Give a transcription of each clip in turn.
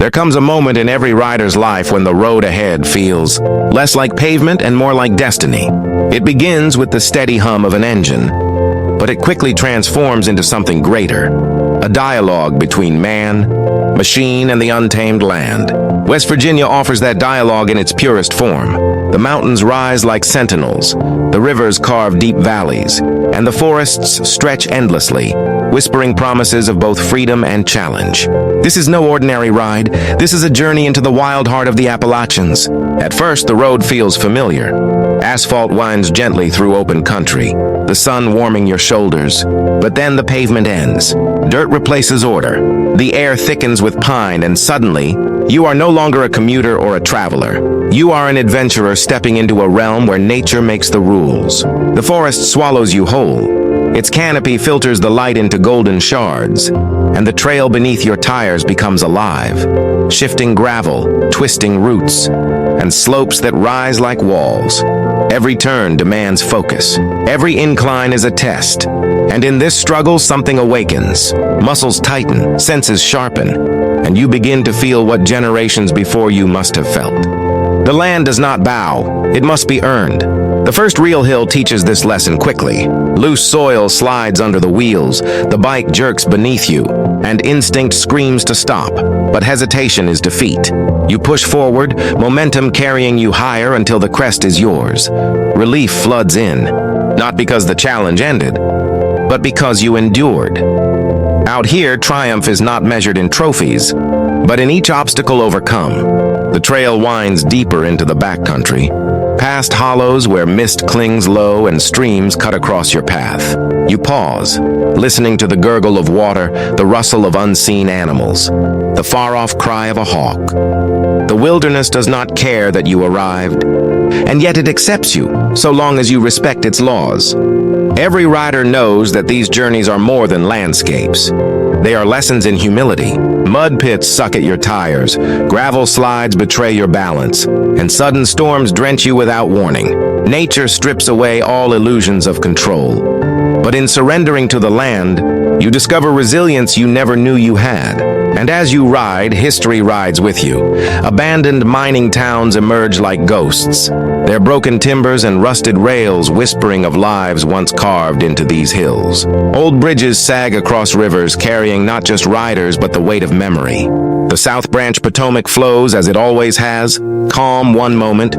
There comes a moment in every rider's life when the road ahead feels less like pavement and more like destiny. It begins with the steady hum of an engine, but it quickly transforms into something greater, a dialogue between man, machine, and the untamed land. West Virginia offers that dialogue in its purest form. The mountains rise like sentinels, the rivers carve deep valleys, and the forests stretch endlessly, whispering promises of both freedom and challenge. This is no ordinary ride. This is a journey into the wild heart of the Appalachians. At first, the road feels familiar. Asphalt winds gently through open country, the sun warming your shoulders. But then the pavement ends. Dirt replaces order. The air thickens with pine, and suddenly, you are no longer a commuter or a traveler. You are an adventurer stepping into a realm where nature makes the rules. The forest swallows you whole. Its canopy filters the light into golden shards, and the trail beneath your tires becomes alive, shifting gravel, twisting roots, and slopes that rise like walls. Every turn demands focus. Every incline is a test. And in this struggle, something awakens. Muscles tighten, senses sharpen, and you begin to feel what generations before you must have felt. The land does not bow. It must be earned. The first real hill teaches this lesson quickly. Loose soil slides under the wheels, the bike jerks beneath you, and instinct screams to stop. But hesitation is defeat. You push forward, momentum carrying you higher until the crest is yours. Relief floods in, not because the challenge ended, but because you endured. Out here, triumph is not measured in trophies, but in each obstacle overcome. The trail winds deeper into the backcountry, past hollows where mist clings low and streams cut across your path. You pause, listening to the gurgle of water, the rustle of unseen animals, the far-off cry of a hawk. The wilderness does not care that you arrived, and yet it accepts you, so long as you respect its laws. Every rider knows that these journeys are more than landscapes. They are lessons in humility. Mud pits suck at your tires, gravel slides betray your balance, and sudden storms drench you without warning. Nature strips away all illusions of control. But in surrendering to the land, you discover resilience you never knew you had. And as you ride, history rides with you. Abandoned mining towns emerge like ghosts, their broken timbers and rusted rails whispering of lives once carved into these hills. Old bridges sag across rivers, carrying not just riders but the weight of memory. The South Branch Potomac flows as it always has, calm one moment,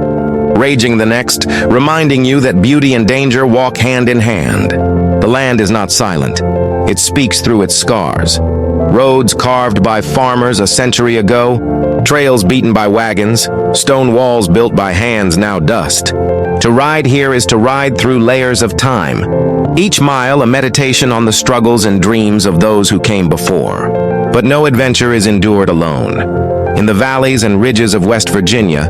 raging the next, reminding you that beauty and danger walk hand in hand. The land is not silent. It speaks through its scars. Roads carved by farmers a century ago, trails beaten by wagons, stone walls built by hands now dust. To ride here is to ride through layers of time. Each mile a meditation on the struggles and dreams of those who came before. But no adventure is endured alone. In the valleys and ridges of West Virginia,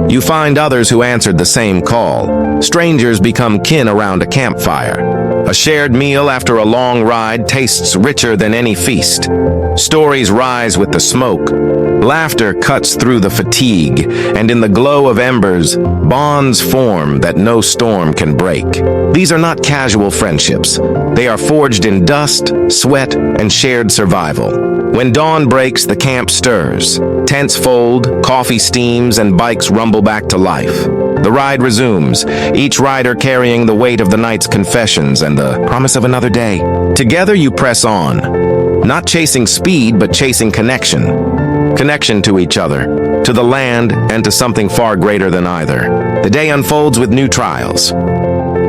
you find others who answered the same call. Strangers become kin around a campfire. A shared meal after a long ride tastes richer than any feast. Stories rise with the smoke. Laughter cuts through the fatigue, and in the glow of embers, bonds form that no storm can break. These are not casual friendships. They are forged in dust, sweat, and shared survival. When dawn breaks, the camp stirs. Tents fold, coffee steams, and bikes rumble back to life. The ride resumes, each rider carrying the weight of the night's confessions and the promise of another day. Together you press on, not chasing speed, but chasing connection. Connection to each other, to the land, and to something far greater than either. The day unfolds with new trials.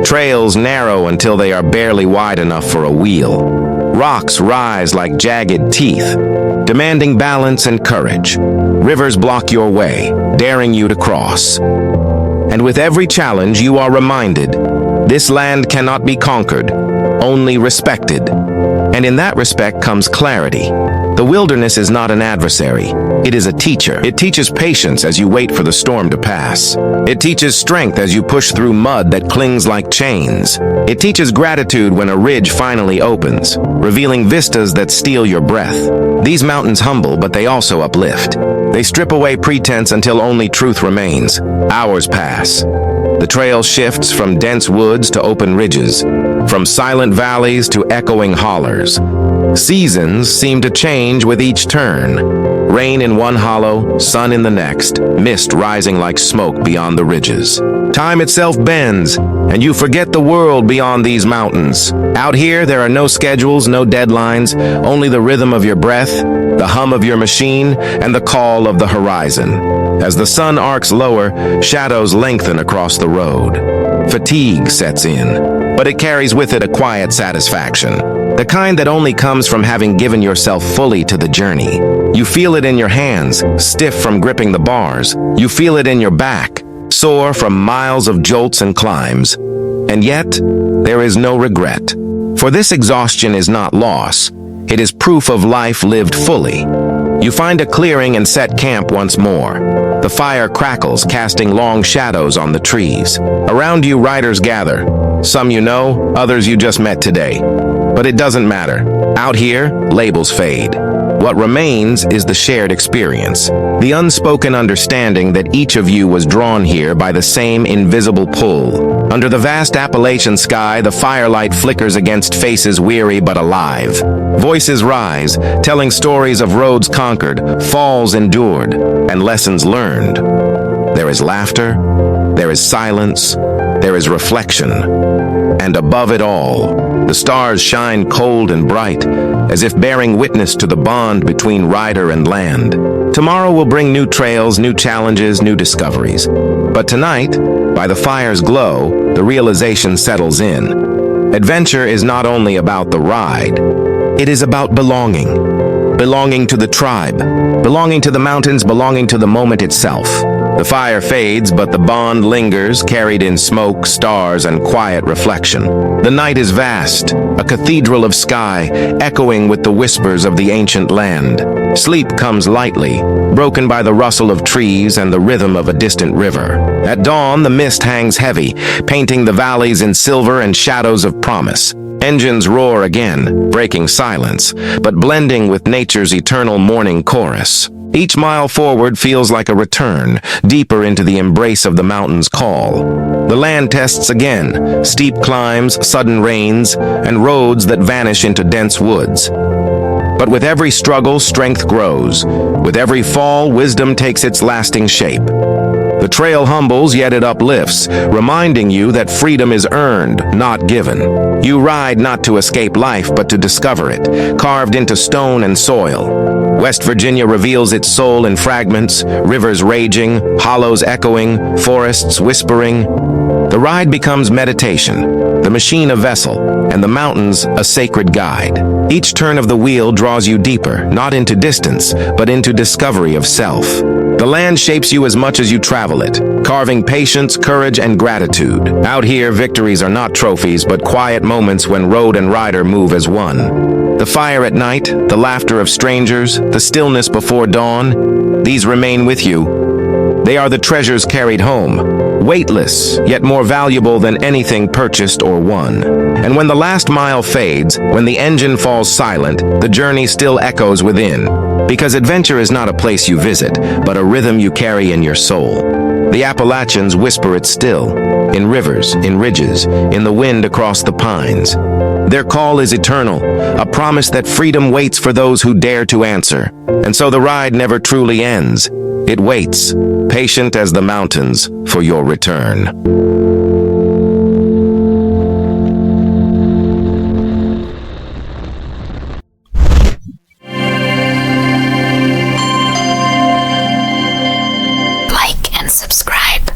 Trails narrow until they are barely wide enough for a wheel. Rocks rise like jagged teeth, demanding balance and courage. Rivers block your way, daring you to cross. And with every challenge, you are reminded, this land cannot be conquered, only respected. And in that respect comes clarity. The wilderness is not an adversary. It is a teacher. It teaches patience as you wait for the storm to pass. It teaches strength as you push through mud that clings like chains. It teaches gratitude when a ridge finally opens, revealing vistas that steal your breath. These mountains humble, but they also uplift. They strip away pretense until only truth remains. Hours pass. The trail shifts from dense woods to open ridges, from silent valleys to echoing hollers. Seasons seem to change with each turn. Rain in one hollow, sun in the next, mist rising like smoke beyond the ridges. Time itself bends, and you forget the world beyond these mountains. Out here, there are no schedules, no deadlines, only the rhythm of your breath, the hum of your machine, and the call of the horizon. As the sun arcs lower, shadows lengthen across the road. Fatigue sets in, but it carries with it a quiet satisfaction. The kind that only comes from having given yourself fully to the journey. You feel it in your hands, stiff from gripping the bars. You feel it in your back, sore from miles of jolts and climbs. And yet, there is no regret. For this exhaustion is not loss. It is proof of life lived fully. You find a clearing and set camp once more. The fire crackles, casting long shadows on the trees. Around you, riders gather. Some you know, others you just met today. But it doesn't matter. Out here, labels fade. What remains is the shared experience, the unspoken understanding that each of you was drawn here by the same invisible pull. Under the vast Appalachian sky, the firelight flickers against faces weary but alive. Voices rise, telling stories of roads conquered, falls endured, and lessons learned. There is laughter, there is silence, there is reflection. And above it all, the stars shine cold and bright, as if bearing witness to the bond between rider and land. Tomorrow will bring new trails, new challenges, new discoveries. But tonight, by the fire's glow, the realization settles in. Adventure is not only about the ride, it is about belonging. Belonging to the tribe, belonging to the mountains, belonging to the moment itself. The fire fades, but the bond lingers, carried in smoke, stars, and quiet reflection. The night is vast, a cathedral of sky, echoing with the whispers of the ancient land. Sleep comes lightly, broken by the rustle of trees and the rhythm of a distant river. At dawn, the mist hangs heavy, painting the valleys in silver and shadows of promise. Engines roar again, breaking silence, but blending with nature's eternal morning chorus. Each mile forward feels like a return, deeper into the embrace of the mountain's call. The land tests again, steep climbs, sudden rains, and roads that vanish into dense woods. But with every struggle, strength grows. With every fall, wisdom takes its lasting shape. The trail humbles, yet it uplifts, reminding you that freedom is earned, not given. You ride not to escape life, but to discover it, carved into stone and soil. West Virginia reveals its soul in fragments, rivers raging, hollows echoing, forests whispering. The ride becomes meditation, the machine a vessel, and the mountains a sacred guide. Each turn of the wheel draws you deeper, not into distance, but into discovery of self. The land shapes you as much as you travel it, carving patience, courage, and gratitude. Out here, victories are not trophies, but quiet moments when road and rider move as one. The fire at night, the laughter of strangers, the stillness before dawn, these remain with you. They are the treasures carried home, weightless, yet more valuable than anything purchased or won. And when the last mile fades, when the engine falls silent, the journey still echoes within. Because adventure is not a place you visit, but a rhythm you carry in your soul. The Appalachians whisper it still, in rivers, in ridges, in the wind across the pines. Their call is eternal, a promise that freedom waits for those who dare to answer. And so the ride never truly ends. It waits, patient as the mountains, for your return. Like and subscribe.